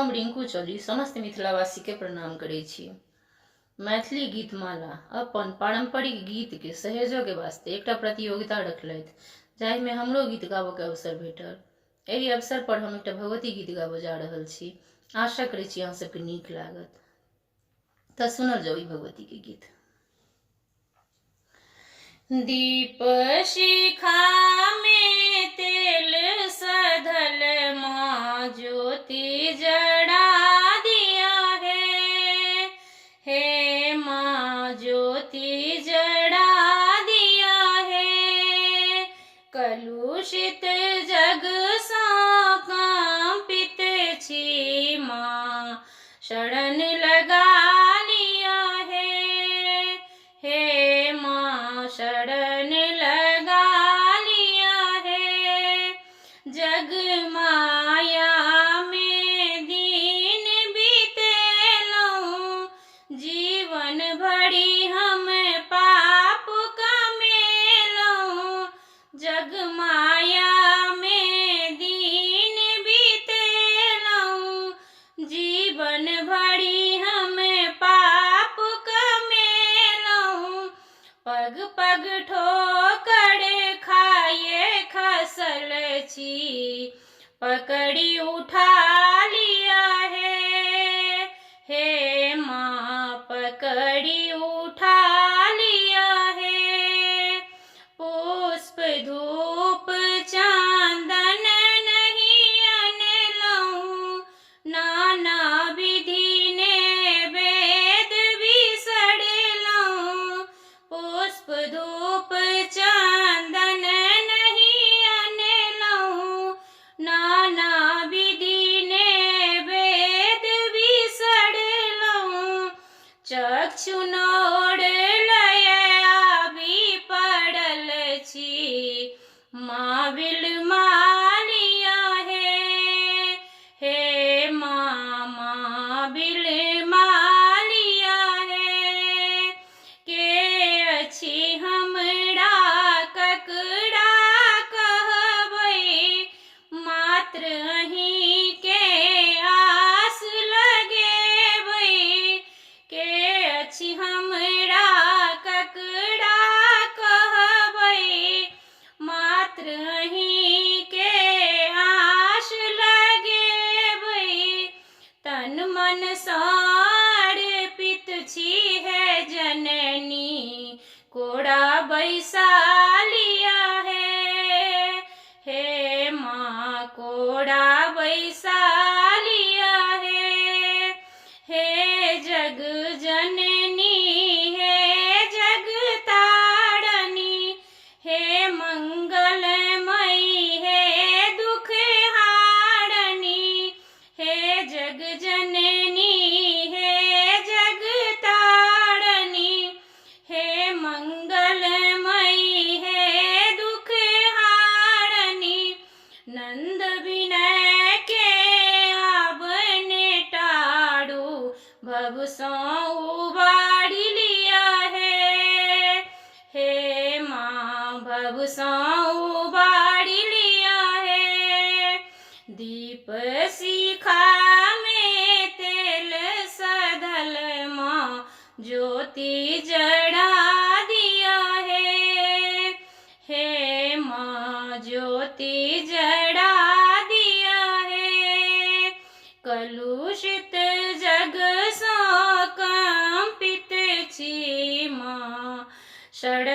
हम रिंकू चौधरी समस्त मिथिलावासी के प्रणाम करै छी। मैथिली गीतमाला अपन पारंपरिक गीत के सहेजो के वास्ते एकटा प्रतियोगिता रखलथि जाहिमे हमरो गीत गाबऽ के अवसर भेटल। एहि अवसर पर हम एकटा भगवती गीत गाबऽ जा रहल छी। आशा करै छी अहाँ सबके नीक लागत। तऽ सुनल जाउ ई भगवती के गीत। दीप शिखा में तेल सधल माँ ज्योति जड़ा दिया है, हे माँ ज्योति जड़ा दिया है। कलुषित जग सा कांपित छी माँ शरण लगा लिया है, हे माँ शरण लगा लिया है। जग माया में दीन बीतेलौं, जीवन भरी हम पाप कमेलौं। जग माया में दीन बीतेलौं, जीवन भरी हम पाप कमेलौं। पग पग ठोकर खाए खसल छी, पकड़ी उठा लिया है, हे माँ पकड़ी उठा लिया है। पुष्प धूप चांदन नहीं अनलौं, नाना विधि ने वेद बिसरलौं। पुष्प धूप चांदन नहीं अनलौं, नाना विधि ने वेद बिसरलौं। चक्षु नोर लय आबि पड़ल छी, माँ बिलमा लिया है, हे माँ माँ बिलमा लिया है। के अछि हमरा ककरा कहबै, मात्र अहीं के आस लगेबै। के अछि हमरा ककरा कहबै, मात्र अहीं के आस लगेबै। तन मन सँ अर्पित छी है जननी, कोड़ा बैसा लिया है, हे माँ कोड़ा बैसा लिया है। हे जग जननी हे जग तारणी, हे मंगलमयी हे दुख हारणी। हे जग जननी हे जग तारणी, हे मंगलमयी हे दुख हारणी। नंद विनय के आबने टारू, भव सौ उबारी लिया है, हे माँ भव सौ उबारी लिया है। दीप शिखा में तेल सधल माँ ज्योति जड़ा दिया है, हे माँ ज्योति जड़ा दिया है। कलुषित जग सा कांपित छी माँ शरण